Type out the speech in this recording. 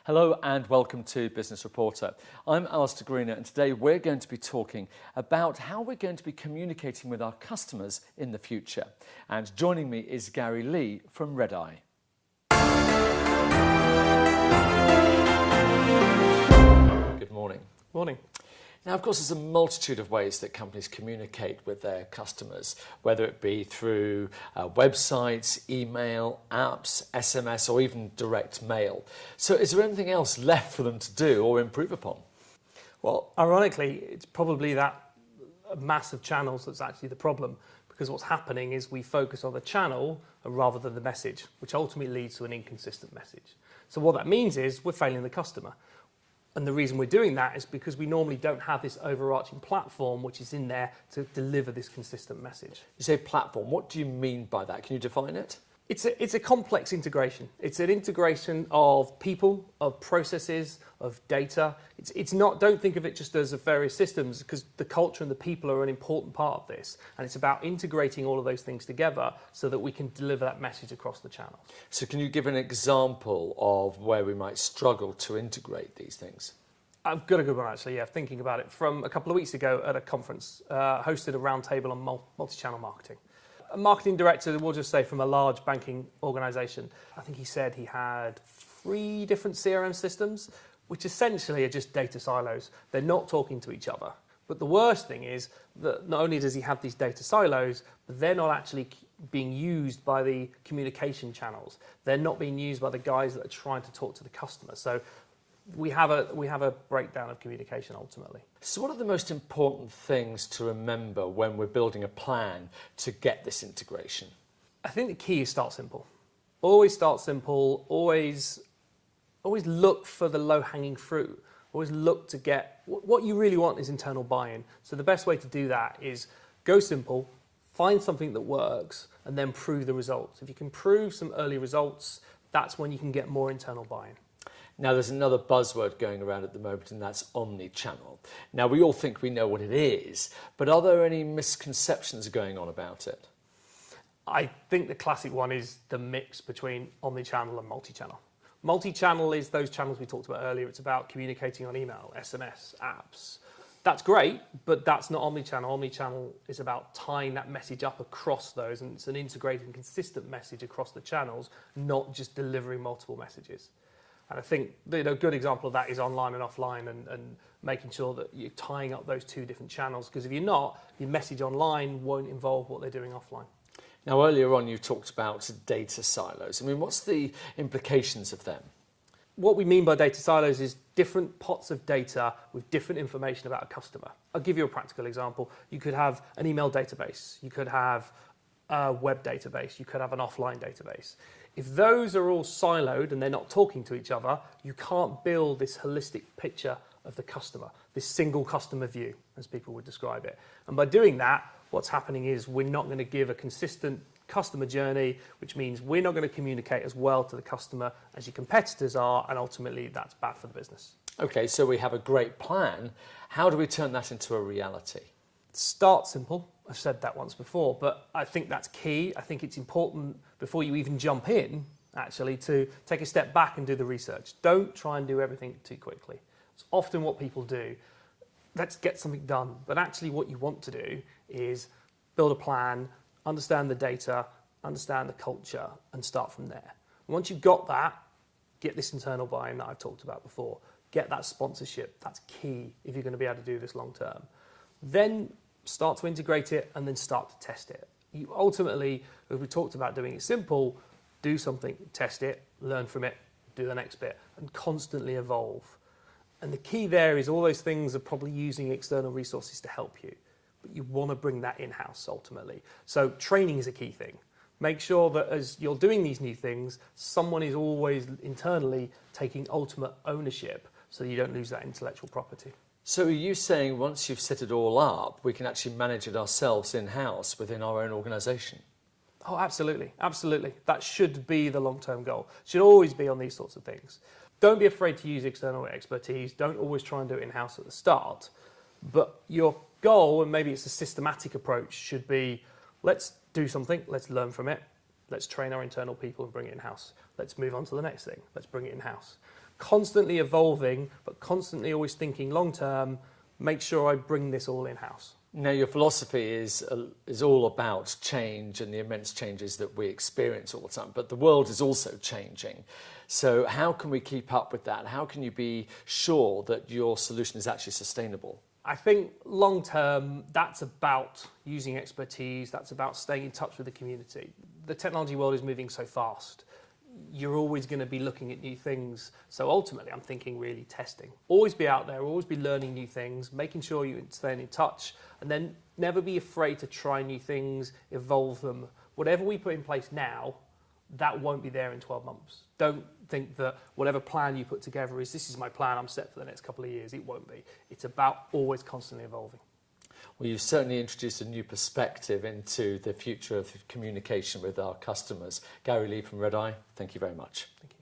Hello and welcome to Business Reporter. I'm Alistair Greener and today we're going to be talking about how we're going to be communicating with our customers in the future. And joining me is Garry Lee from RedEye. Good morning. Morning. Now, of course, there's a multitude of ways that companies communicate with their customers, whether it be through websites, email, apps, SMS, or even direct mail. So is there anything else left for them to do or improve upon? Well, ironically, it's probably that mass of channels that's actually the problem, because what's happening is we focus on the channel rather than the message, which ultimately leads to an inconsistent message. So what that means is we're failing the customer. And the reason we're doing that is because we normally don't have this overarching platform which is in there to deliver this consistent message. You say platform, what do you mean by that? Can you define it? It's a complex integration. It's an integration of people, of processes, of data. It's not, don't think of it just as various systems, because the culture and the people are an important part of this. And it's about integrating all of those things together so that we can deliver that message across the channels. So can you give an example of where we might struggle to integrate these things? I've got a good one actually, yeah, thinking about it. From a couple of weeks ago at a conference, hosted a roundtable on multi-channel marketing. A marketing director, we'll just say from a large banking organisation, I think he said he had 3 different CRM systems, which essentially are just data silos. They're not talking to each other. But the worst thing is that not only does he have these data silos, but they're not actually being used by the communication channels. They're not being used by the guys that are trying to talk to the customer. So we have a breakdown of communication ultimately. So what are the most important things to remember when we're building a plan to get this integration? I think the key is start simple. Always start simple, always look for the low-hanging fruit. Always look to get, what you really want is internal buy-in. So the best way to do that is go simple, find something that works, and then prove the results. If you can prove some early results, that's when you can get more internal buy-in. Now, there's another buzzword going around at the moment, and that's omni-channel. Now, we all think we know what it is, but are there any misconceptions going on about it? I think the classic one is the mix between omni-channel and multi-channel. Multi-channel is those channels we talked about earlier. It's about communicating on email, SMS, apps. That's great, but that's not omni-channel. Omni-channel is about tying that message up across those, and it's an integrated and consistent message across the channels, not just delivering multiple messages. And I think a good example of that is online and offline, and making sure that you're tying up those 2 different channels, because if you're not, your message online won't involve what they're doing offline. Now, earlier on you talked about data silos. I mean, what's the implications of them? What we mean by data silos is different pots of data with different information about a customer. I'll give you a practical example. You could have an email database, you could have a web database, you could have an offline database. If those are all siloed and they're not talking to each other, you can't build this holistic picture of the customer, this single customer view, as people would describe it. And by doing that, what's happening is we're not going to give a consistent customer journey, which means we're not going to communicate as well to the customer as your competitors are, and ultimately that's bad for the business. Okay, so we have a great plan. How do we turn that into a reality? Start simple. I've said that once before, but I think that's key. I think it's important before you even jump in, actually, to take a step back and do the research. Don't try and do everything too quickly. It's often what people do. Let's get something done. But actually what you want to do is build a plan, understand the data, understand the culture, and start from there. And once you've got that, get this internal buy-in that I've talked about before. Get that sponsorship. That's key if you're going to be able to do this long term. Then start to integrate it and then start to test it. You ultimately, as we talked about doing it simple, do something, test it, learn from it, do the next bit, and constantly evolve. And the key there is all those things are probably using external resources to help you, but you want to bring that in-house ultimately. So training is a key thing. Make sure that as you're doing these new things, someone is always internally taking ultimate ownership so you don't lose that intellectual property. So are you saying once you've set it all up, we can actually manage it ourselves in-house within our own organisation? Oh, absolutely, absolutely. That should be the long-term goal. Should always be on these sorts of things. Don't be afraid to use external expertise. Don't always try and do it in-house at the start. But your goal, and maybe it's a systematic approach, should be let's do something, let's learn from it, let's train our internal people and bring it in-house. Let's move on to the next thing, let's bring it in-house. constantly evolving, but constantly always thinking long term, make sure I bring this all in-house. Now, your philosophy is all about change and the immense changes that we experience all the time, but the world is also changing. So how can we keep up with that? How can you be sure that your solution is actually sustainable? I think long term, that's about using expertise, that's about staying in touch with the community. The technology world is moving so fast. You're always going to be looking at new things. So ultimately, I'm thinking really testing. Always be out there, always be learning new things, making sure you're staying in touch, and then never be afraid to try new things, evolve them. Whatever we put in place now, that won't be there in 12 months. Don't think that whatever plan you put together is, this is my plan, I'm set for the next couple of years. It won't be. It's about always constantly evolving. Well, you've certainly introduced a new perspective into the future of communication with our customers. Garry Lee from RedEye, thank you very much. Thank you.